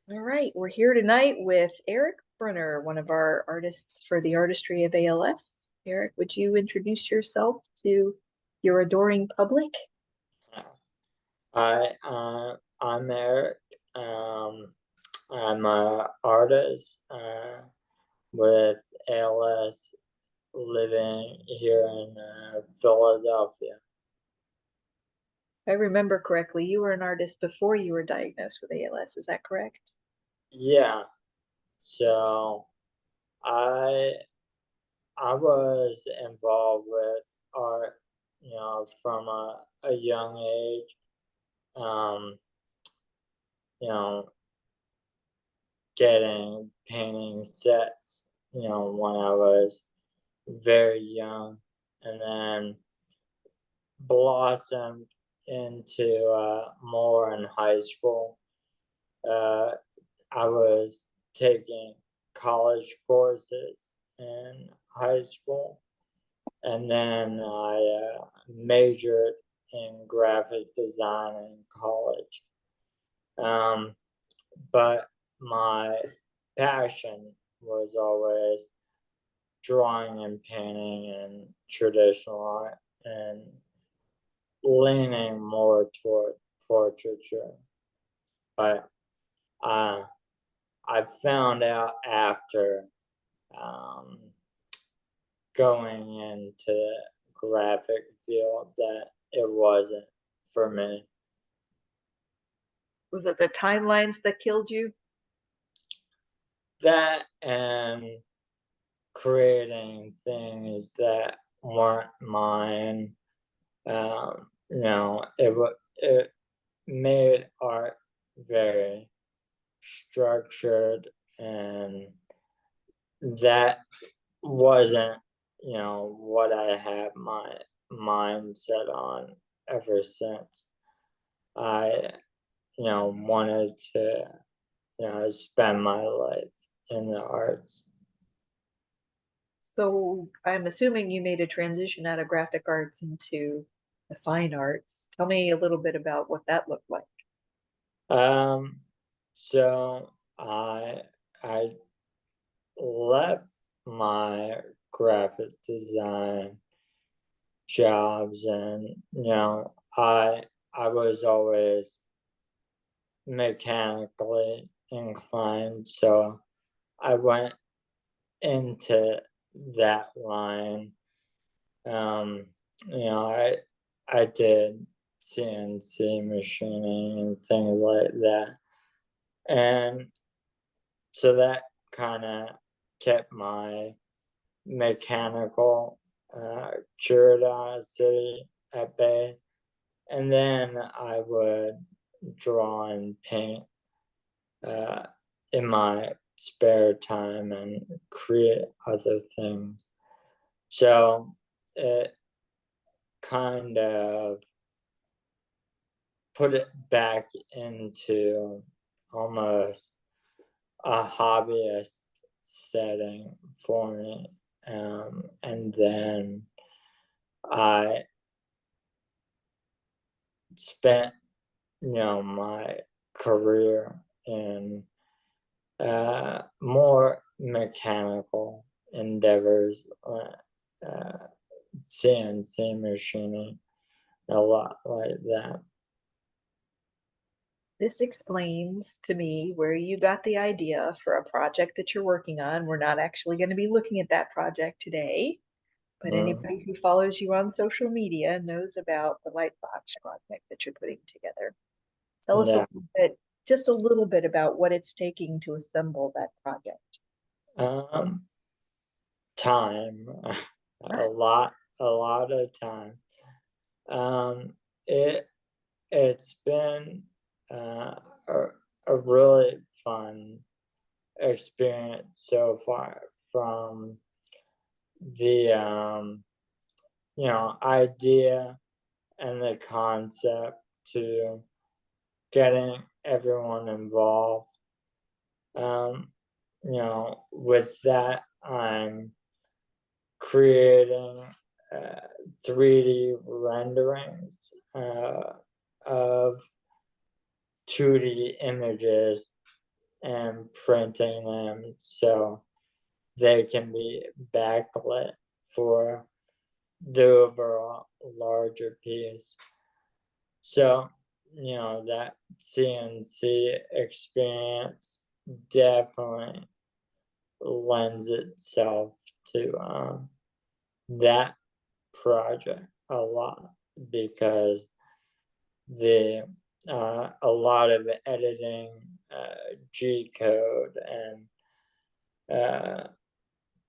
All right, we're here tonight with Eric Brunner, one of our artists for the Artistry of ALS. Eric, would you introduce yourself to your adoring public? I'm Eric. I'm an artist with ALS living here in Philadelphia. If I remember correctly, you were an artist before you were diagnosed with ALS. Is that correct? Yeah, so I I was involved with art, from a young age. Um, you know, getting painting sets, when I was very young, and then blossomed into more in high school. Uh, I was taking college courses in high school, and then I majored in graphic design in college. Um, but my passion was always drawing and painting and traditional art, and leaning more toward portraiture. But uh, I found out after um, going into the graphic field that it wasn't for me. Was it the timelines that killed you? That and creating things that weren't mine, it made art very structured, and that wasn't, what I had my mind set on ever since. I, wanted to, spend my life in the arts. So I'm assuming you made a transition out of graphic arts into the fine arts. Tell me a little bit about what that looked like. Um, so I left my graphic design jobs, and I was always mechanically inclined, so I went into that line. um I did CNC machining and things like that, and so that kind of kept my mechanical curiosity at bay. And then I would draw and paint uh, in my spare time and create other things. So it kind of put it back into almost a hobbyist setting for me. And then I spent, my career in more mechanical endeavors, CNC machining, a lot like that. This explains to me where you got the idea for a project that you're working on. We're not actually going to be looking at that project today, but Mm, anybody who follows you on social media knows about the Lightbox project that you're putting together. Tell us a yeah. little bit, just a little bit about what it's taking to assemble that project. Um, Time, a lot of time. Um, it it's been a, a really fun experience so far, from the idea and the concept to getting everyone involved. With that, I'm creating uh, 3D renderings of 2D images, and printing them so they can be backlit for the overall larger piece. So, that CNC experience definitely lends itself to that project a lot, because the a lot of editing, G code, and uh,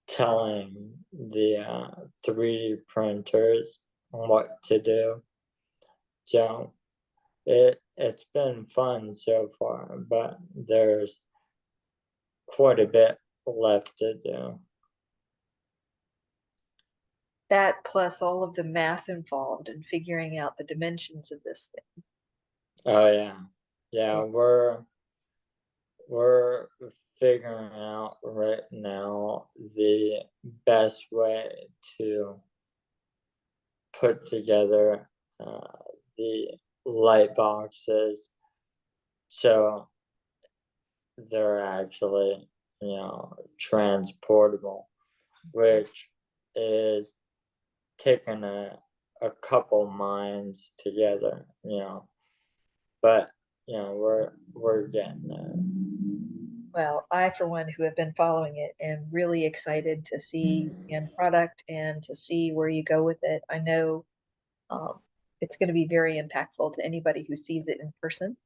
telling the 3D printers what to do. So it's been fun so far, but there's quite a bit left to do. That plus all of the math involved in figuring out the dimensions of this thing. Oh yeah, we're figuring out right now the best way to put together the light boxes so they're actually, transportable, which is taking a couple minds together, but we're getting there. Well, I, for one, who have been following it, am really excited to see the end product and to see where you go with it. I know it's going to be very impactful to anybody who sees it in person.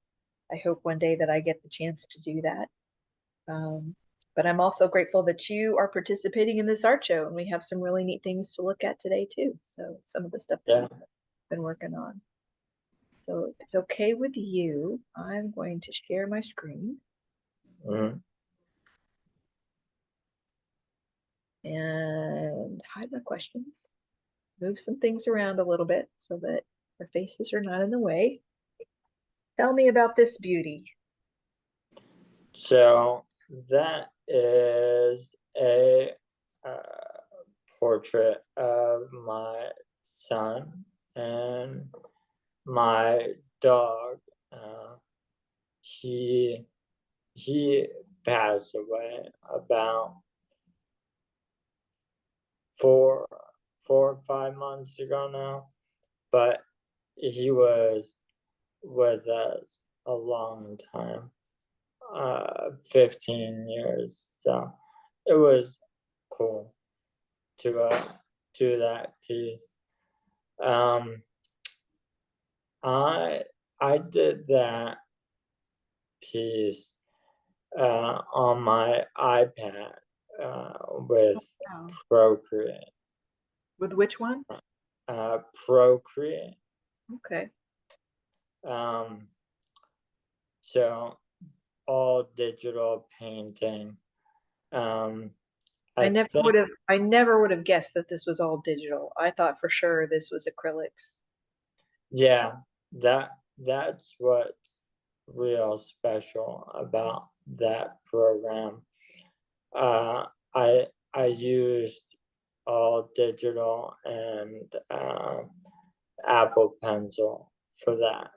I hope one day that I get the chance to do that. But I'm also grateful that you are participating in this art show, and we have some really neat things to look at today too. So some of the stuff that Yeah. we've been working on. So if it's okay with you, I'm going to share my screen. Mm-hmm. And hide my questions. Move some things around a little bit so that our faces are not in the way. Tell me about this beauty. So that is a portrait of my son and my dog. He he passed away about 4 or 5 months ago now, but he was with us a long time, 15 years. So it was cool to do that piece. Um, I I did that piece on my iPad with Wow. Procreate. With which one? Procreate. Okay. Um, so all digital painting. Um, I I never think, would have I never would have guessed that this was all digital. I thought for sure this was acrylics. yeah, that's what's real special about that program. Uh, I used all digital and Apple Pencil for that,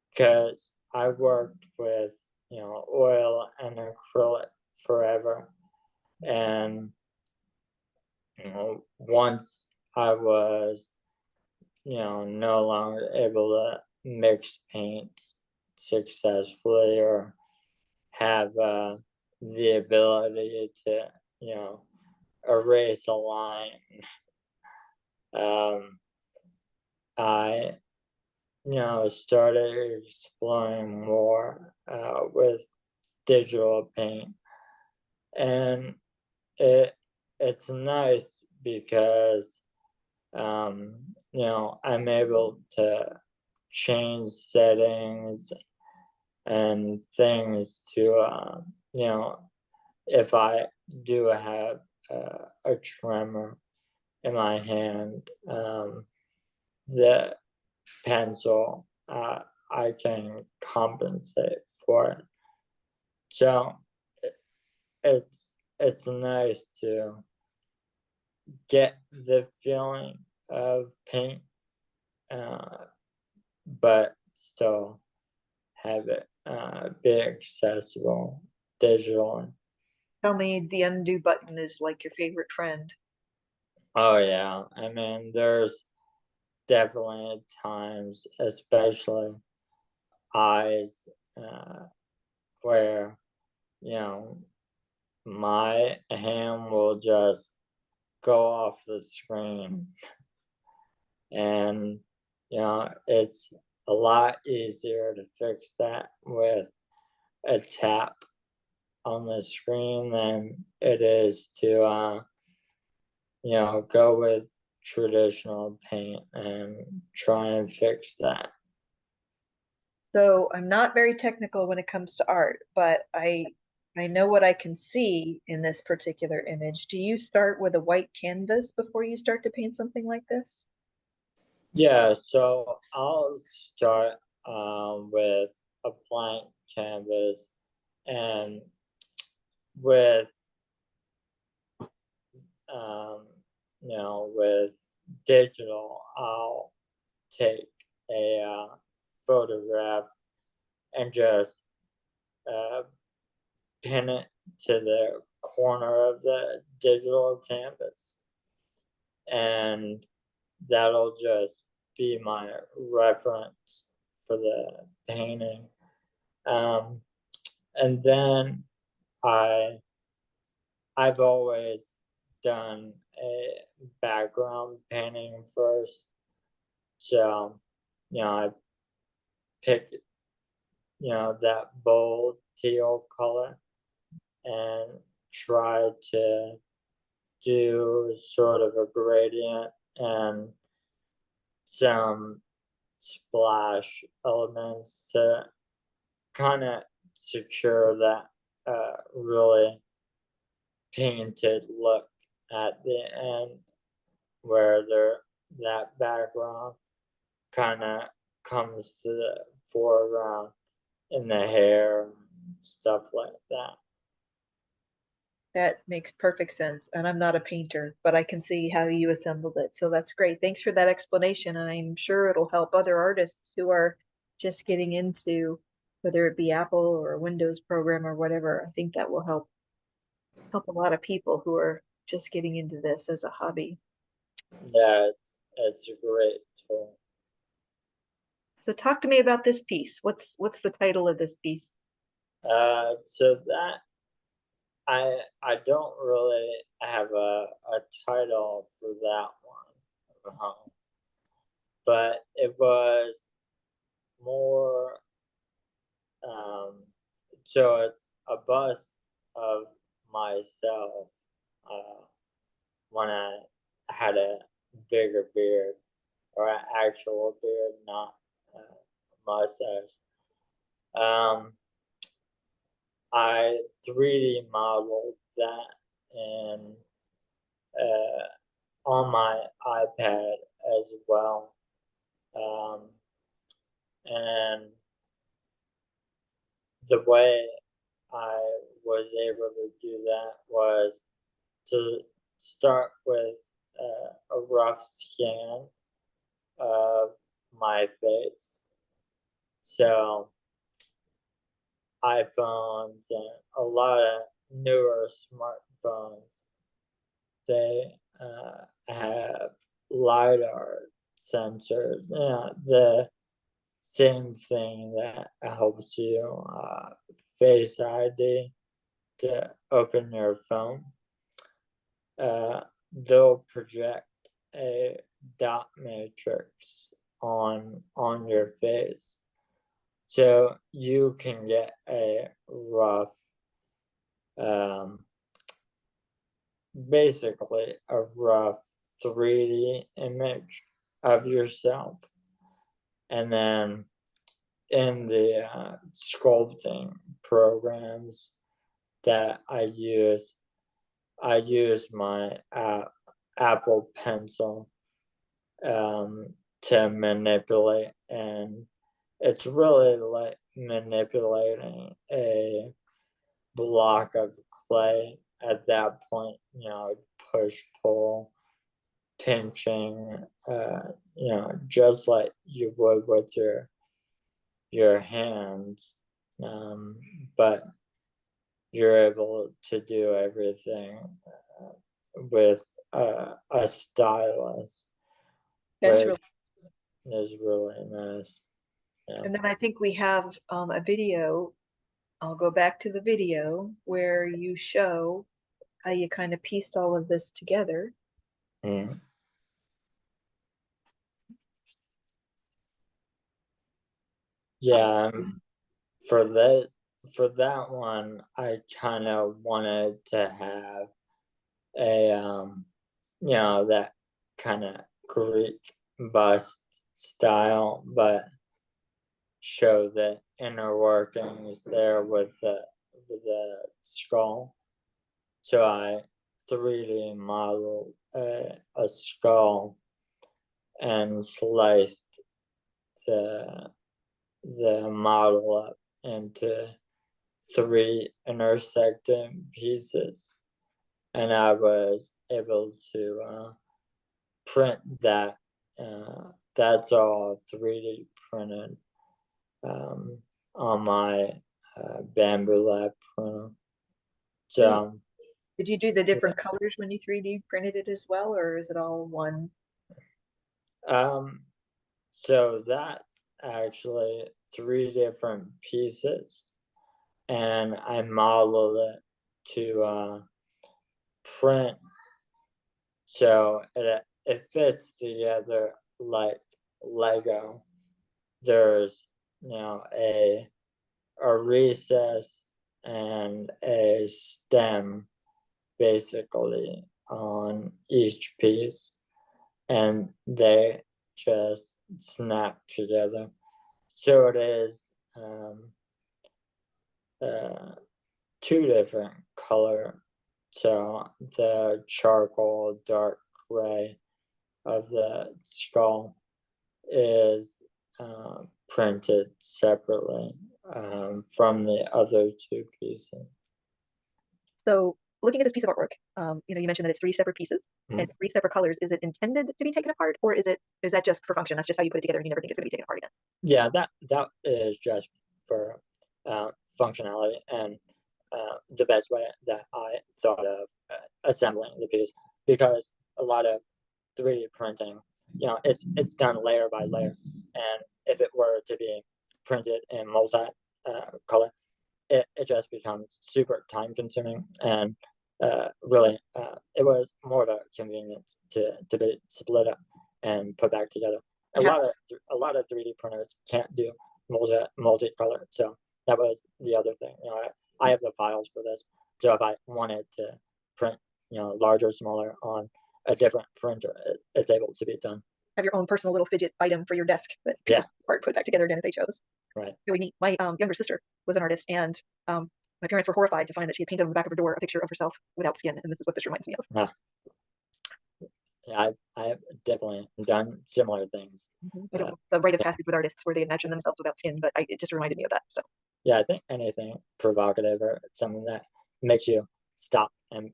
because I worked with oil and acrylic forever, and once I was no longer able to mix paints successfully or have the ability to erase a line, um, I started exploring more with digital paint, and it's nice because I'm able to change settings and things to if I do have a tremor in my hand, the pencil, I can compensate for it. So it's it's nice to get the feeling of paint, but still have it be accessible digitally. Tell me the undo button is like your favorite friend. Oh yeah, I mean, there's definitely times, especially eyes, uh, where you know my hand will just go off the screen, and it's a lot easier to fix that with a tap on the screen than it is to go with traditional paint and try and fix that. So I'm not very technical when it comes to art, but I know what I can see in this particular image. Do you start with a white canvas before you start to paint something like this? Yeah, so I'll start with a blank canvas, and with um, with digital, I'll take a photograph and just uh, pin it to the corner of the digital canvas, and that'll just be my reference for the painting. Um, and then I I've always done a background painting first. So, I pick, that bold teal color and try to do sort of a gradient and some splash elements to kind of secure that really painted look at the end, where that background kind of comes to the foreground in the hair and stuff like that. That makes perfect sense. And I'm not a painter, but I can see how you assembled it. So that's great. Thanks for that explanation. And I'm sure it'll help other artists who are just getting into whether it be Apple or a Windows program or whatever. I think that will help a lot of people who are just getting into this as a hobby. Yeah, it's a great tool. So talk to me about this piece. What's the title of this piece? So that I don't really have a title for that one, but it was more. Um, so it's a bust of myself when I had a bigger beard, or an actual beard, not a mustache. Um, I 3D modeled that and on my iPad as well. Um, and the way I was able to do that was to start with a rough scan of my face. So iPhones and a lot of newer smartphones, they have LiDAR sensors. The same thing that helps you Face ID to open your phone. Uh, they'll project a dot matrix on your face, so you can get a rough, um, basically a rough 3D image of yourself. And then in the sculpting programs that I use my Apple Pencil to manipulate, and it's really like manipulating a block of clay at that point. Push, pull, pinching, just like you would with your hands. but you're able to do everything with a stylus, That's really, which is really nice. Yeah. and then I think we have a video. I'll go back to the video where you show how you kind of pieced all of this together. Mm. Yeah, for that one, I kind of wanted to have a that kind of Greek bust style, but show the inner workings there with the skull. So I 3D modeled a skull and sliced the model up into 3 intersecting pieces, and I was able to print that. That's all 3D printed on my Bamboo Lab printer. So Did you do the different colors when you 3D printed it as well, or is it all one? so that's actually 3 different pieces, and I modeled it to print so it fits together like Lego. There's a recess and a stem basically on each piece, and they just snap together. So it is uh, 2 different color. So the charcoal dark gray of the skull is printed separately from the other 2 pieces. So looking at this piece of artwork, you mentioned that it's 3 separate pieces and 3 separate colors. Is it intended to be taken apart, or is that just for function? That's just how you put it together, and you never think it's going to be taken apart again. Yeah, that is just for functionality and the best way that I thought of assembling the piece, because a lot of 3D printing, it's done layer by layer, and if it were to be printed in multi color, it just becomes super time consuming, and really it was more of a convenience to be split up and put back together. A lot of 3D printers can't do multicolor, so that was the other thing. I have the files for this, so if I wanted to print larger, smaller on a different printer, it's able to be done. Have your own personal little fidget item for your desk that Yeah, part put back together again if they chose. right. Really neat. My younger sister was an artist, and my parents were horrified to find that she had painted on the back of her door a picture of herself without skin, and this is what this reminds me of. Yeah, I have definitely done similar things. I don't know the rite of passage with artists where they imagine themselves without skin, but it just reminded me of that. So yeah, I think anything provocative or something that makes you stop and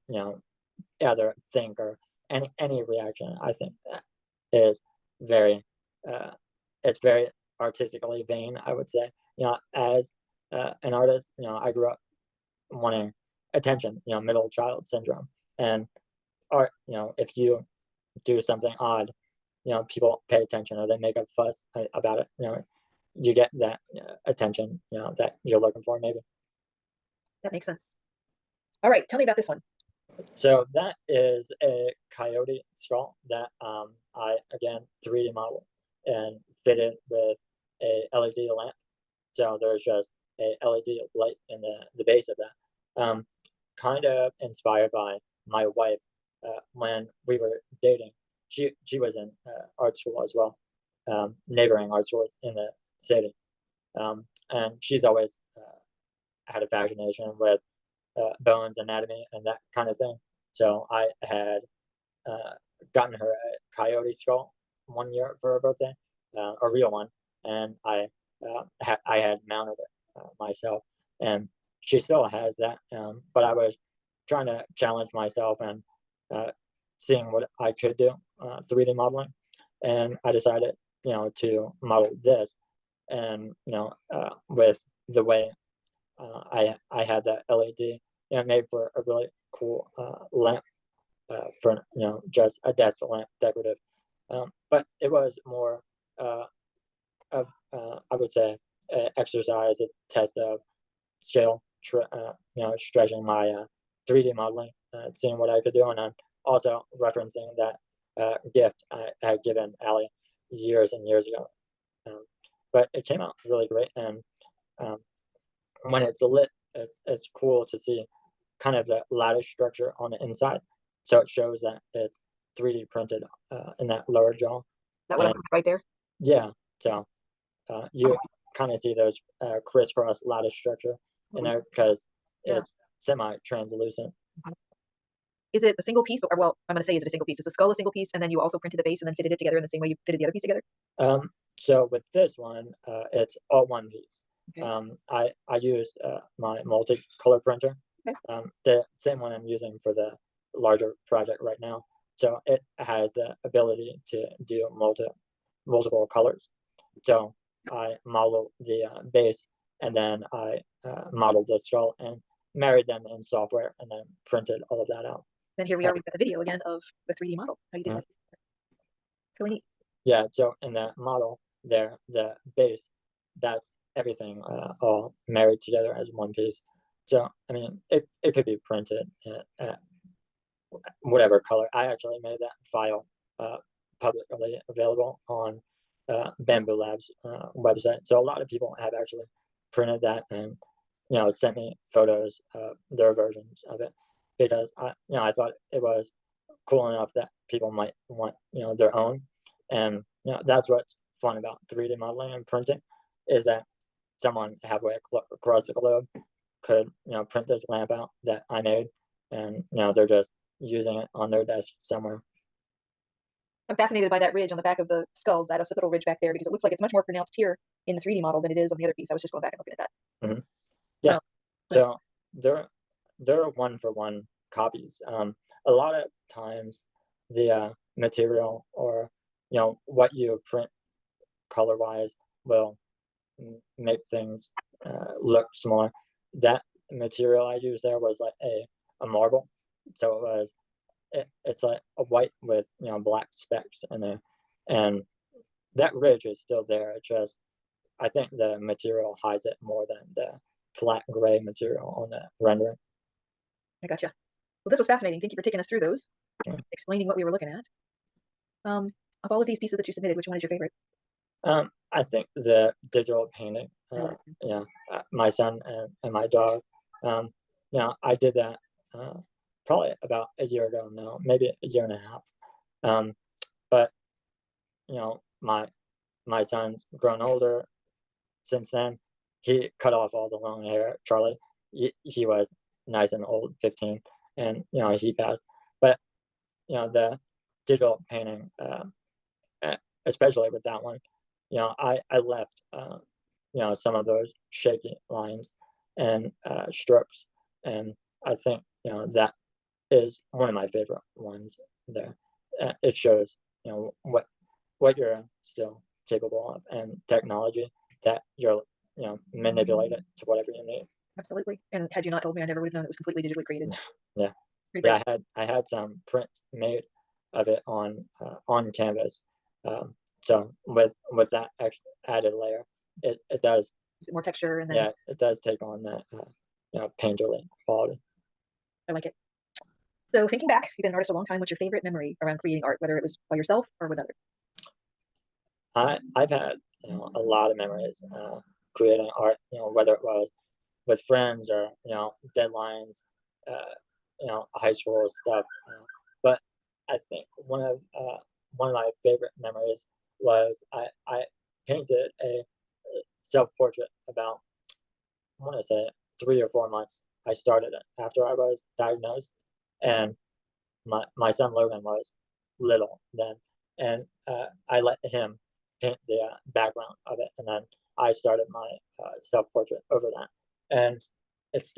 either think or any reaction, I think that is very it's very artistically vain, I would say. As an artist, I grew up wanting attention, middle child syndrome, and art, if you do something odd, people pay attention or they make a fuss about it. You get that attention, that you're looking for, maybe. that makes sense. All right, tell me about this one. So that is a coyote skull that I again 3D model and fitted with a LED lamp. So there's just a LED light in the base of that. Kind of inspired by my wife when we were dating. She was in art school as well, neighboring art schools in the city, and she's always had a fascination with bones anatomy and that kind of thing. So I had gotten her a coyote skull one year for her birthday, a real one, and I had mounted it myself, and she still has that. But I was trying to challenge myself and seeing what I could do 3D modeling, and I decided to model this, and with the way I had that LED, made for a really cool lamp, for just a desk lamp, decorative. But it was more uh, of I would say exercise, a test of scale, stretching my 3D modeling, seeing what I could do, and then also referencing that gift I had given Ali years and years ago. Um, but it came out really great, and um, when it's lit, it's cool to see kind of the lattice structure on the inside. So it shows that it's 3D printed in that lower jaw. That what I'm And looking at right there? yeah, so you Okay. kind of see those crisscross lattice structure in Ooh, there because yeah. it's semi-translucent. Mhm. Is it a single piece, or well, I'm going to say, is it a single piece? Is the skull a single piece, and then you also printed the base and then fitted it together in the same way you fitted the other piece together? So with this one, it's all one piece. Okay. I used my multicolor printer, Okay. the same one I'm using for the larger project right now. So it has the ability to do multiple colors. So I modeled the base, and then I modeled the skull and married them in software, and then printed all of that out. Then here we Uh, are. We've got a video again of the 3D model. How you did mm, that. Really neat. yeah, so in that model there, the base, that's everything all married together as one piece. So I mean, it could be printed at whatever color. I actually made that file uh, publicly available on Bamboo Labs website. So a lot of people have actually printed that and sent me photos of their versions of it because I thought it was cool enough that people might want their own, and that's what's fun about 3D modeling and printing is that someone halfway across the globe could print this lamp out that I made, and they're just using it on their desk somewhere. I'm fascinated by that ridge on the back of the skull, that occipital ridge back there, because it looks like it's much more pronounced here in the 3D model than it is on the other piece. I was just going back and looking at that. Hmm. Yeah, Well, but so they're they're one for one copies. A lot of times, the material or what you print color wise will make things look smaller. That material I used there was like a marble, so it's like a white with black specks in there, and that ridge is still there. It just I think the material hides it more than the flat gray material on the rendering. I gotcha. Well, this was fascinating. Thank you for taking us through those, Yeah. explaining what we were looking at. Of all of these pieces that you submitted, which one is your favorite? I think the digital painting, I love it. my son and my dog, I did that probably about a year ago now, maybe a year and a half. Um, but my son's grown older since then. He cut off all the long hair. Charlie, he was nice and old, 15, and he passed. But the digital painting, especially with that one, I left some of those shaky lines and strokes, and I think that is one of my favorite ones there. It shows what you're still capable of and technology that you're manipulate it to whatever you need. Absolutely. And had you not told me, I never would have known it was completely digitally created. Yeah, Pretty great. yeah. I had some prints made of it on canvas. So with that added layer, it does, More texture, and then yeah, it does take on that painterly quality. I like it. So thinking back, you've been an artist a long time. What's your favorite memory around creating art, whether it was by yourself or with others? I've had a lot of memories creating art. Whether it was with friends or deadlines, high school stuff. But I think one of my favorite memories was I painted a self portrait about, I want to say, 3 or 4 months. I started it after I was diagnosed, and my son Logan was little then, and I let him paint the background of it, and then I started my self portrait over that, and it's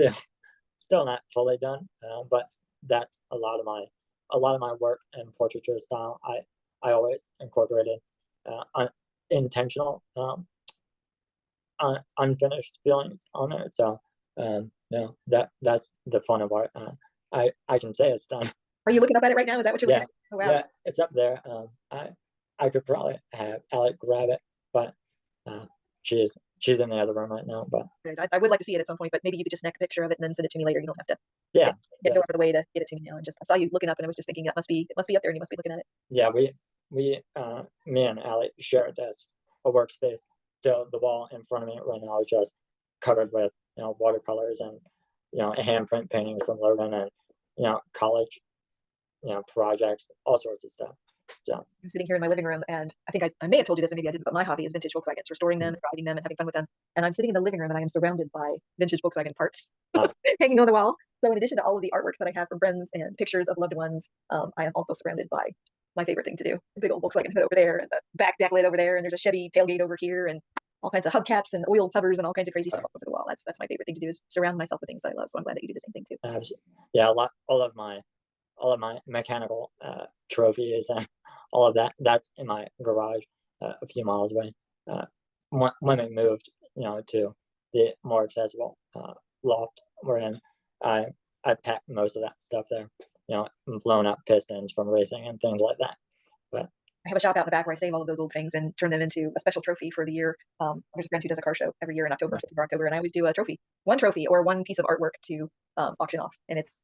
still not fully done, but that's a lot of my work and portraiture style. I always incorporated intentional unfinished feelings on there. So That's the fun of art. I can say it's done. Are you looking up at it right now? Is that what you're looking Yeah, at? Oh, wow. yeah, it's up there. I could probably have Alec grab it, but uh, she's in the other room right now. But Good. I would like to see it at some point, but maybe you could just snap a picture of it and then send it to me later. You don't have to yeah, go yeah, out of the way to get it to me now. And just I saw you looking up, and I was just thinking it must be up there, and you must be looking at it. yeah. Me and Alec share a desk, a workspace. So the wall in front of me right now is just covered with watercolors and handprint paintings from Logan and college projects, all sorts of stuff. So I'm sitting here in my living room, and I think I may have told you this, and maybe I didn't, but my hobby is vintage Volkswagens, restoring them, and driving them, and having fun with them. And I'm sitting in the living room, and I am surrounded by vintage Volkswagen parts uh, hanging on the wall. So in addition to all of the artwork that I have from friends and pictures of loved ones, I am also surrounded by my favorite thing to do: the big old Volkswagen hood over there, and the back deck lid over there, and there's a Chevy tailgate over here, and all kinds of hubcaps and oil covers and all kinds of crazy stuff all over the wall. That's my favorite thing to do, is surround myself with things that I love. So I'm glad that you do the same thing too. yeah, all of my mechanical trophies and all of that's in my garage a few miles away. Uh, when we moved, to the more accessible loft we're in, I I packed most of that stuff there. Blown up pistons from racing and things like that. But I have a shop out in the back where I save all of those old things and turn them into a special trophy for the year. There's a friend who does a car show every year in October, September, October, and I always do a one trophy or one piece of artwork to auction off. And it's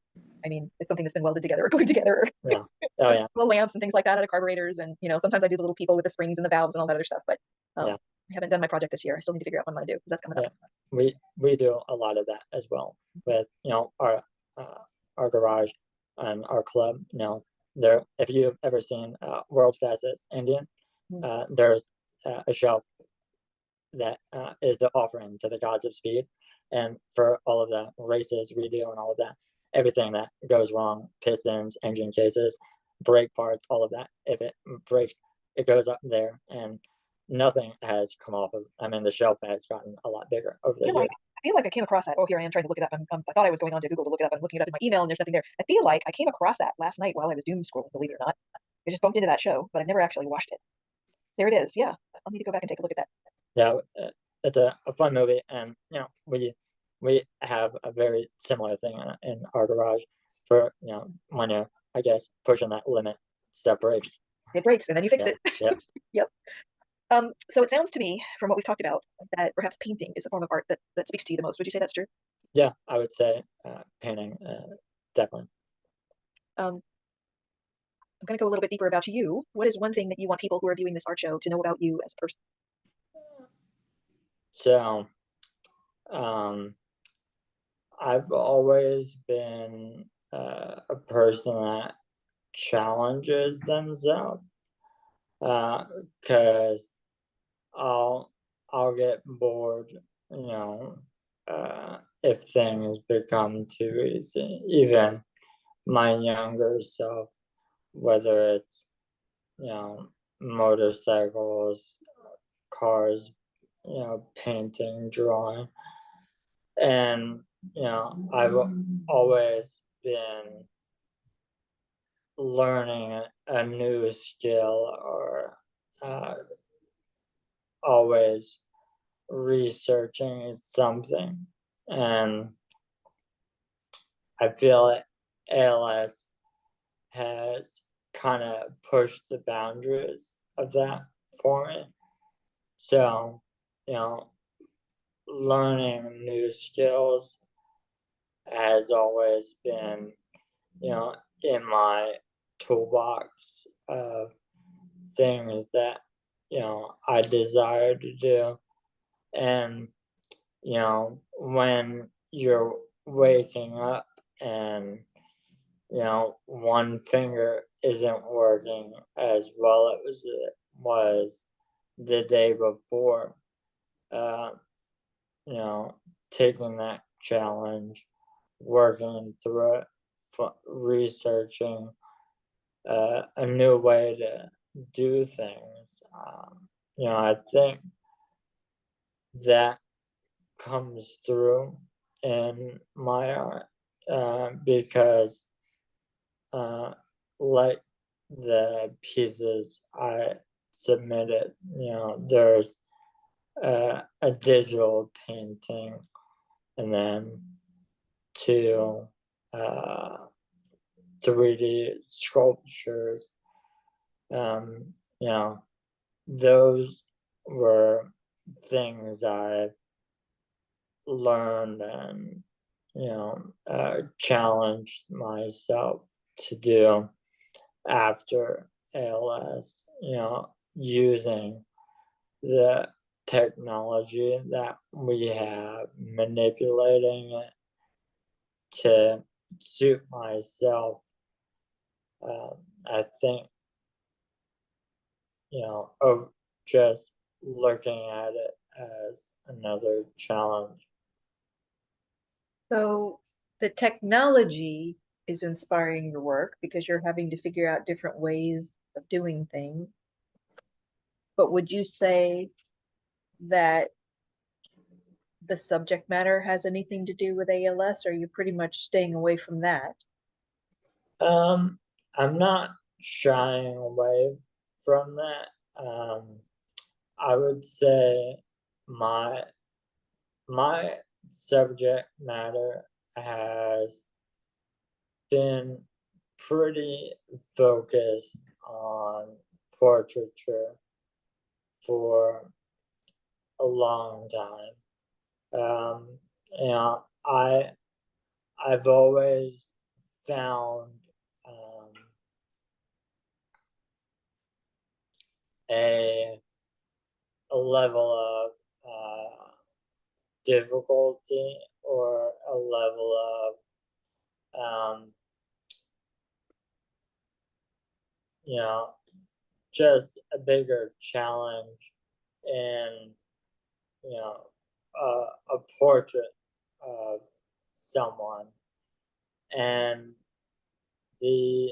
something that's been welded together or glued together. yeah, oh yeah, Little lamps and things like that out of carburetors, and sometimes I do the little people with the springs and the valves and all that other stuff. But yeah, I haven't done my project this year. I still need to figure out what I'm going to do because that's coming yeah. up. We do a lot of that as well with our garage and our club. There, if you've ever seen World Fastest Indian, there's a shelf that is the offering to the gods of speed. And for all of the races we do and all of that, everything that goes wrong, pistons, engine cases, brake parts, all of that, if it breaks, it goes up there and nothing has come off of. I mean, the shelf has gotten a lot bigger over the years. I feel like I came across that. Oh, here I am trying to look it up. I thought I was going on to Google to look it up. I'm looking it up in my email, and there's nothing there. I feel like I came across that last night while I was doom scrolling, believe it or not. I just bumped into that show, but I've never actually watched it. There it is. Yeah. I'll need to go back and take a look at that. Yeah, it's a fun movie, and we have a very similar thing in our garage for when you're, I guess, pushing that limit, stuff breaks. It breaks, and then you fix Yeah, it. yeah, Yep. So it sounds to me, from what we've talked about, that perhaps painting is a form of art that speaks to you the most. Would you say that's true? yeah. I would say painting, definitely. Um, I'm going to go a little bit deeper about you. What is one thing that you want people who are viewing this art show to know about you as a person? So, um, I've always been a person that challenges themselves, because I'll I'll get bored, if things become too easy. Even my younger self, whether it's you know motorcycles, cars, painting, drawing, and I've always been learning a new skill or uh, always researching something. And I feel like ALS has kind of pushed the boundaries of that for me. So, you know, learning new skills has always been, in my toolbox of things that, I desire to do. And when you're waking up and one finger isn't working as well as it was the day before, uh, you know, taking that challenge, working through it, researching a new way to do things. I think that comes through in my art, because like the pieces I submitted, there's a digital painting and then to uh, 3D sculptures. Um, you know, those were things I learned and challenged myself to do after ALS. Using the technology that we have, manipulating it to suit myself. I think of just looking at it as another challenge. So the technology is inspiring your work because you're having to figure out different ways of doing things. But would you say that the subject matter has anything to do with ALS, or are you pretty much staying away from that? I'm not shying away from that. I would say my my subject matter has been pretty focused on portraiture for a long time. I've always found um, a level of difficulty or a level of you know just a bigger challenge in you know a portrait of someone, and the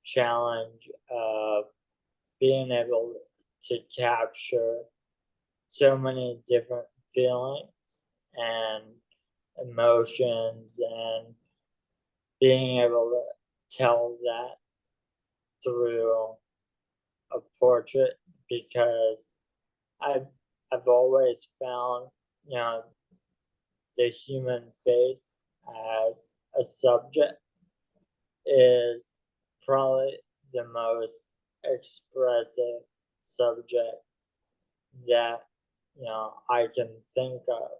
challenge of being able to capture so many different feelings and emotions, and being able to tell that through a portrait, because I've I've always found you know the human face as a subject is probably the most expressive subject that I can think of.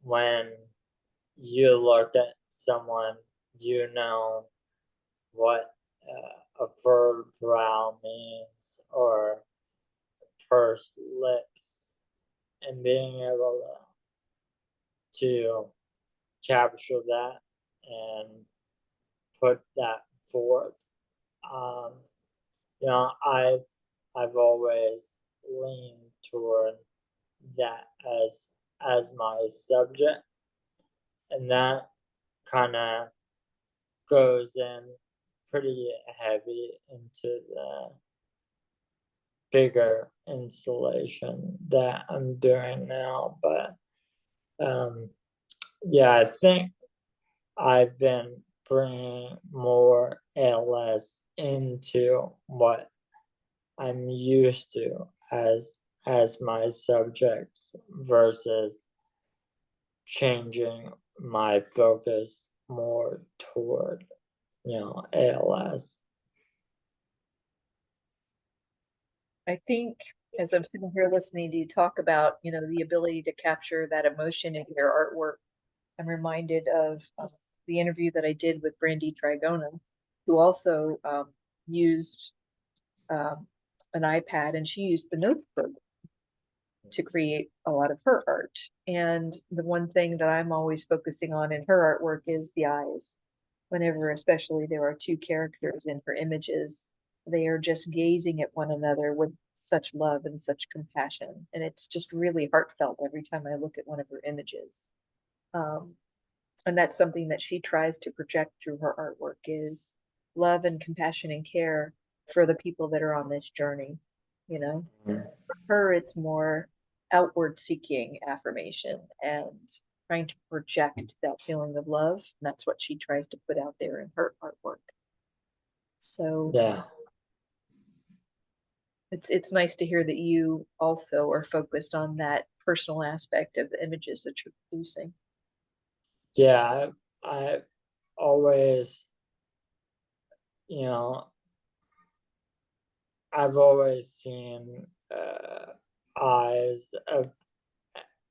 When you look at someone, you know what a furrowed brow means, or pursed lips, and being able to capture that and put that forth. Um, I've always leaned toward that as my subject, and that kind of goes in pretty heavy into the bigger installation that I'm doing now. But um, yeah, I think I've been bringing more ALS into what I'm used to as my subject, versus changing my focus more toward ALS. I think as I'm sitting here listening to you talk about, the ability to capture that emotion in your artwork, I'm reminded of the interview that I did with Brandy Trigona, who also used um, an iPad, and she used the Notes program to create a lot of her art. And the one thing that I'm always focusing on in her artwork is the eyes. Whenever, especially, there are two characters in her images, they are just gazing at one another with such love and such compassion. And it's just really heartfelt every time I look at one of her images. Um, and that's something that she tries to project through her artwork is love and compassion and care for the people that are on this journey. You know, Mhm. for her, it's more outward seeking affirmation and trying to project that feeling of love. And that's what she tries to put out there in her artwork. So Yeah, it's nice to hear that you also are focused on that personal aspect of the images that you're producing. Yeah, I always, you know, I've always seen eyes of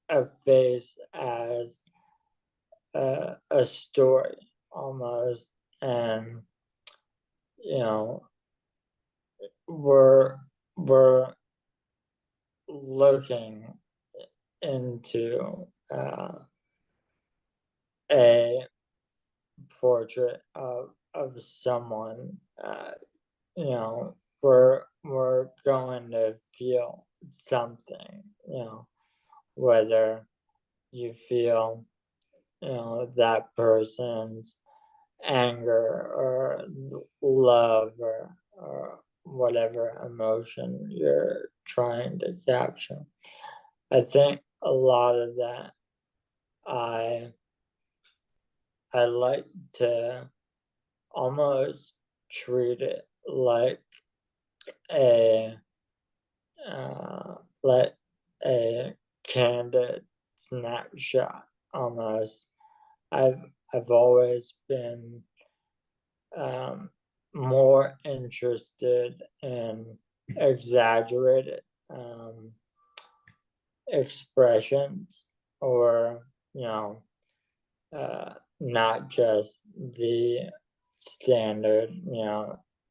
a face as a story almost, and you know, we're we're looking into a portrait of someone. We're going to feel something, whether you feel, that person's anger or love or whatever emotion you're trying to capture. I think a lot of that I I like to almost treat it a uh, like a candid snapshot almost. I've I've always been um, more interested in exaggerated expressions, or not just the standard,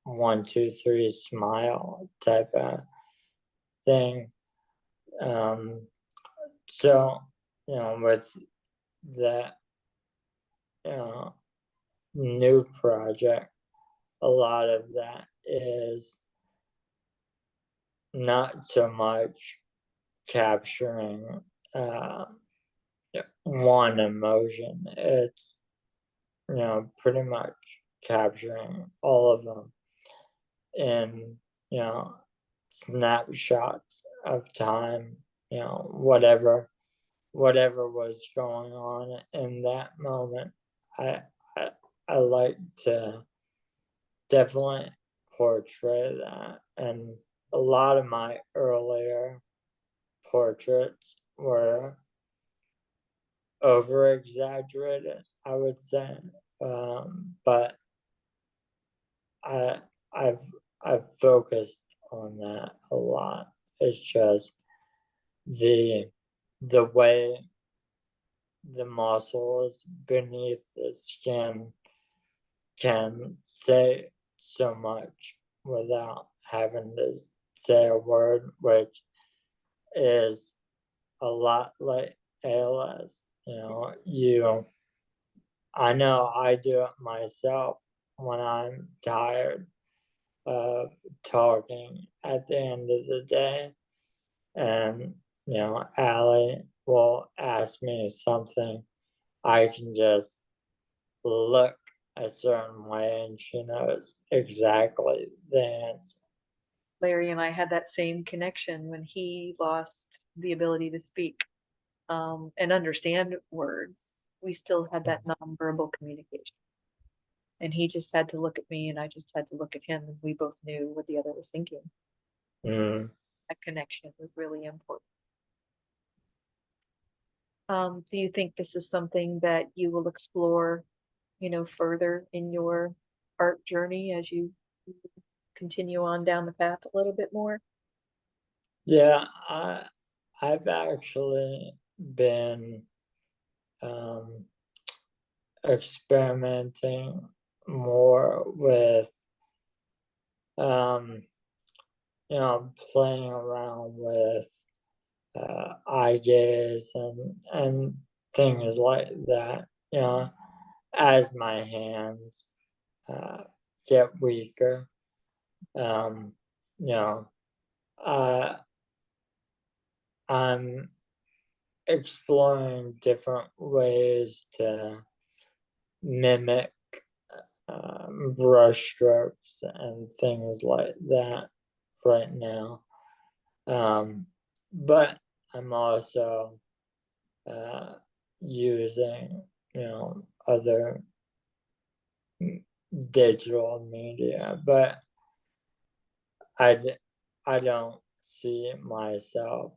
1, 2, 3 smile type of thing. Um, so, with that uh, new project, a lot of that is not so much capturing uh, one emotion. It's pretty much capturing all of them in you know snapshots of time. Whatever was going on in that moment. I I, I like to definitely portray that, and a lot of my earlier portraits were over exaggerated, I would say. But I I've I've focused on that a lot. It's just the the way the muscles beneath the skin can say so much without having to say a word, which is a lot like ALS. I know I do it myself when I'm tired of talking at the end of the day. And, Allie will ask me something. I can just look a certain way and she knows exactly the answer. Larry and I had that same connection when he lost the ability to speak and understand words. We still had that nonverbal communication. And he just had to look at me and I just had to look at him, and we both knew what the other was thinking. Mm. That connection was really important. Do you think this is something that you will explore, further in your art journey as you continue on down the path a little bit more? Yeah, I've actually been um, experimenting more with um, playing around with eye gaze and things like that. As my hands uh, get weaker, um, you know, uh, I'm exploring different ways to mimic brush strokes and things like that right now. But I'm also uh, using, other digital media, but I, I don't see myself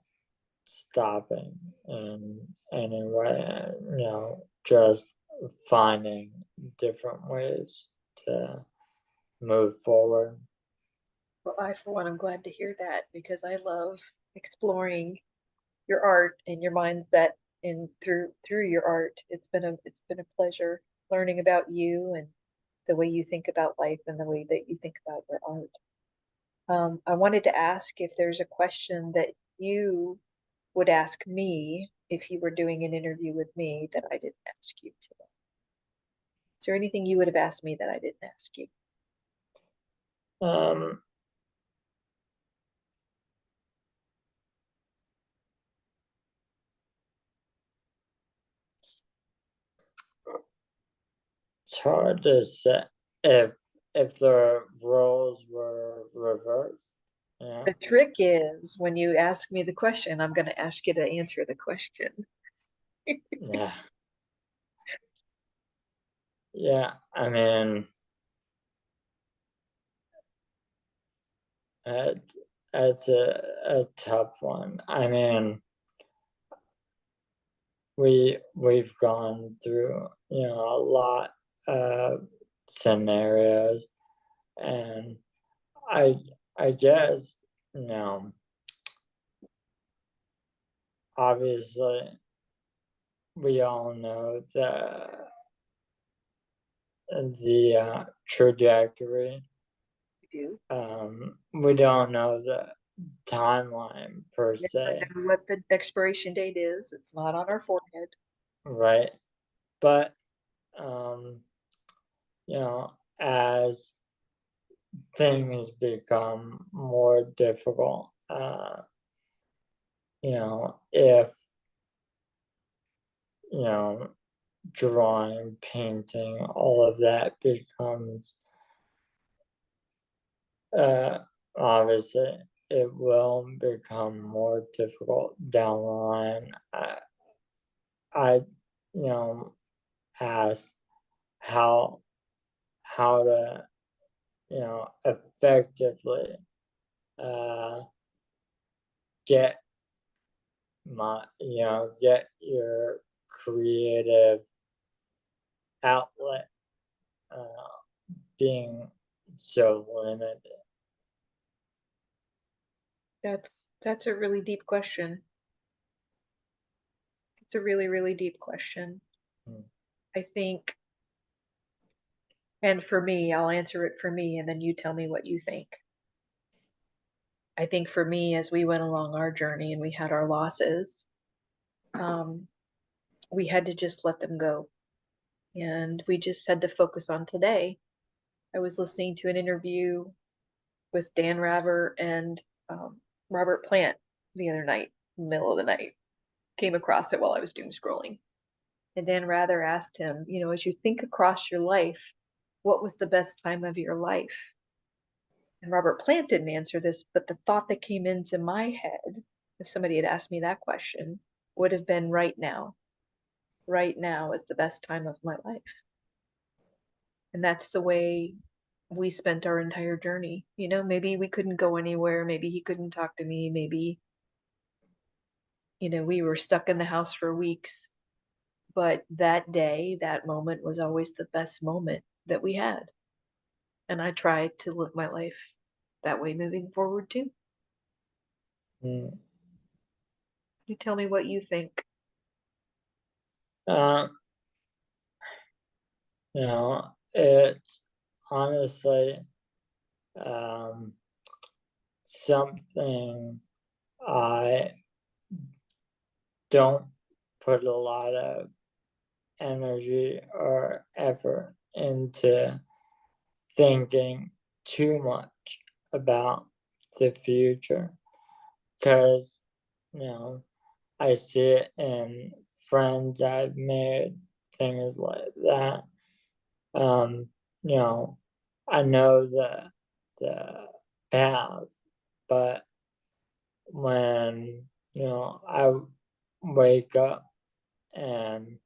stopping in any way, just finding different ways to move forward. Well, I, for one, am glad to hear that because I love exploring your art and your mindset and through your art. It's been a pleasure learning about you and the way you think about life and the way that you think about your art. I wanted to ask if there's a question that you would ask me if you were doing an interview with me that I didn't ask you today. Is there anything you would have asked me that I didn't ask you? Um, it's hard to say if the roles were reversed. Yeah, The trick is when you ask me the question, I'm going to ask you to answer the question. yeah, yeah. I mean, it's a tough one. I mean, we've gone through a lot of scenarios, and I I guess you know obviously we all know the trajectory. You We don't know the timeline per do. Never se, know what the expiration date is. It's not on our forehead. right? But um, as things become more difficult, if you know drawing, painting, all of that becomes uh, obviously it will become more difficult down the line. I ask how to effectively uh, get get your creative outlet uh, being so limited. That's a really deep question. It's a really, really deep question. Mm, I think, and for me, I'll answer it for me, and then you tell me what you think. I think for me, as we went along our journey and we had our losses, um, we had to just let them go. And we just had to focus on today. I was listening to an interview with Dan Raver and Robert Plant the other night, middle of the night. Came across it while I was doom scrolling. And Dan Rather asked him, as you think across your life, what was the best time of your life? And Robert Plant didn't answer this, but the thought that came into my head, if somebody had asked me that question, would have been right now. Right now is the best time of my life. And that's the way we spent our entire journey. Maybe we couldn't go anywhere. Maybe he couldn't talk to me. Maybe, we were stuck in the house for weeks. But that day, that moment was always the best moment that we had. And I try to live my life that way moving forward too. mm. You tell me what you think. Uh, it's honestly um, something I don't put a lot of energy or effort into thinking too much about the future because you know I see it in friends I've made, things like that. Um, you know, I know the path, but when I wake up and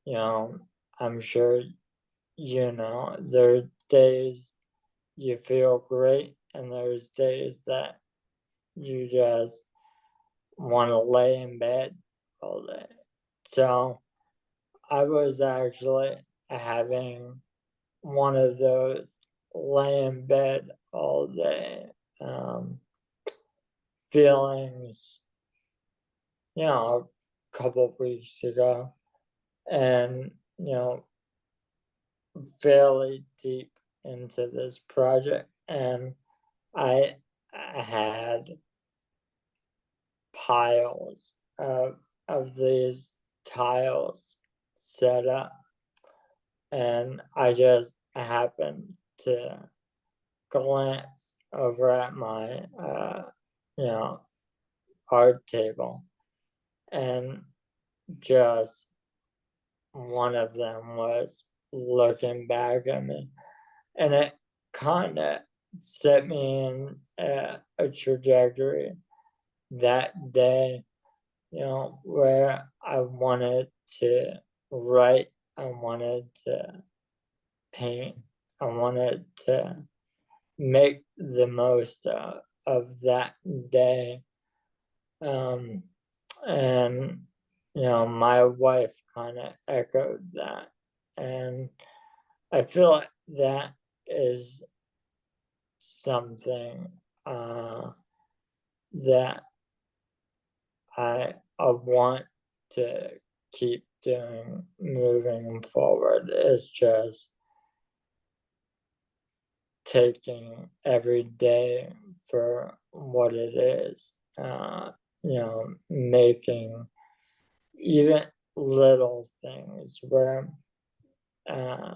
you know I'm sure there's days you feel great and there's days that you just want to lay in bed all day. So I was actually having one of those lay in bed all day um, feelings, a couple of weeks ago, and fairly deep into this project, and I had piles of these tiles set up, and I just happened to glance over at my you know art table, and just one of them was looking back at me, and it kind of set me in a trajectory that day, where I wanted to write, I wanted to paint, I wanted to make the most of that day. Um, and, my wife kind of echoed that. And I feel like that is something that I want to keep doing moving forward, is just taking every day for what it is. Making even little things where uh,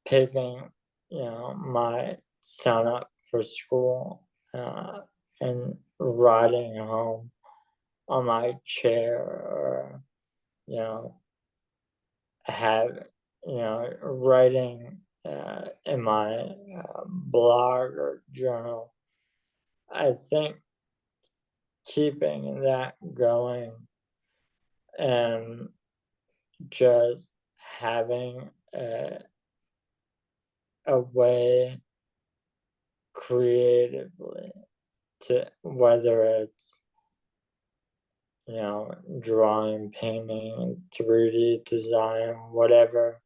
picking, my son up for school, and riding home on my chair, or, you know, have, writing in my blog or journal. I think keeping that going, and just having a way creatively to, whether it's, drawing, painting, 3D design, whatever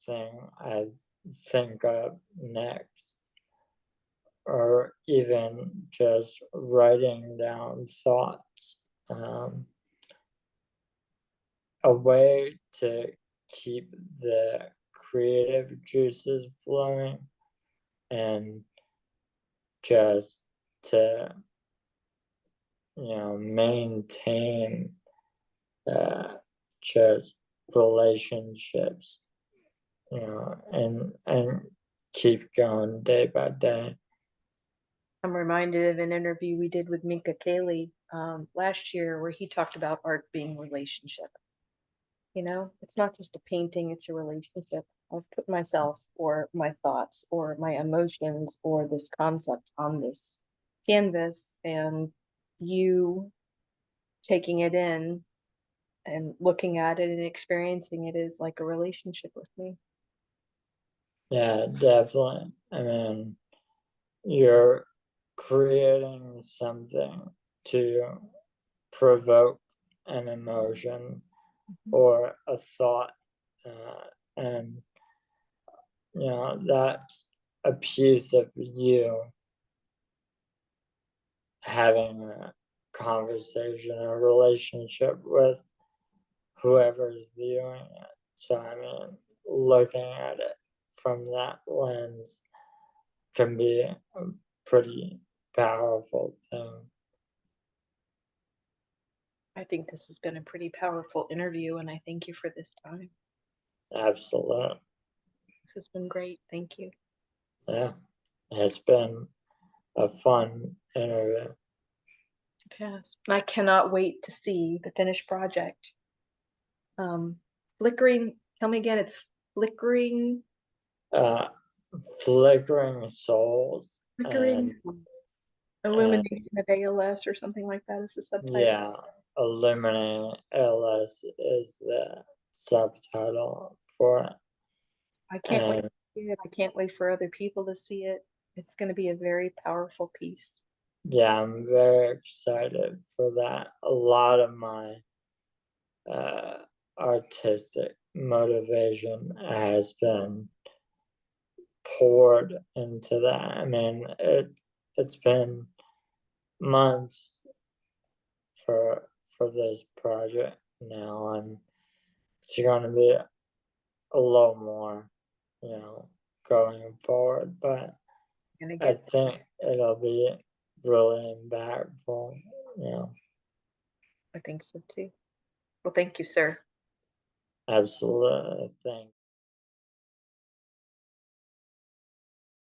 thing I think of next, or even just writing down thoughts, um, a way to keep the creative juices flowing, and just to, maintain uh, just relationships, and keep going day by day. I'm reminded of an interview we did with Minka Kaling last year where he talked about art being relationship. It's not just a painting, it's a relationship. I've put myself or my thoughts or my emotions or this concept on this canvas, and you taking it in and looking at it and experiencing it is like a relationship with me. Yeah, definitely. I mean, you're creating something to provoke an emotion or a thought, and that's a piece of you having a conversation, a relationship with whoever's viewing it. So, I mean, looking at it from that lens can be a pretty powerful thing. I think this has been a pretty powerful interview, and I thank you for this time. Absolutely. This has been great. Thank you. Yeah. It's been a fun interview. Yes. I cannot wait to see the finished project. Flickering, tell me again, it's flickering, Uh, Flickering Souls, flickering and and illumination of ALS or something like that is the subtitle. yeah, Illuminating ALS is the subtitle for it. I can't wait And to see it. I can't wait for other people to see it. It's going to be a very powerful piece. Yeah, I'm very excited for that. A lot of my uh, artistic motivation has been poured into that. I mean, it's been months for this project now, and it's going to be a lot more, you know, going forward. But Gonna I get think it'll be really impactful. You know, I think so too. Well, thank you, sir. absolutely. I think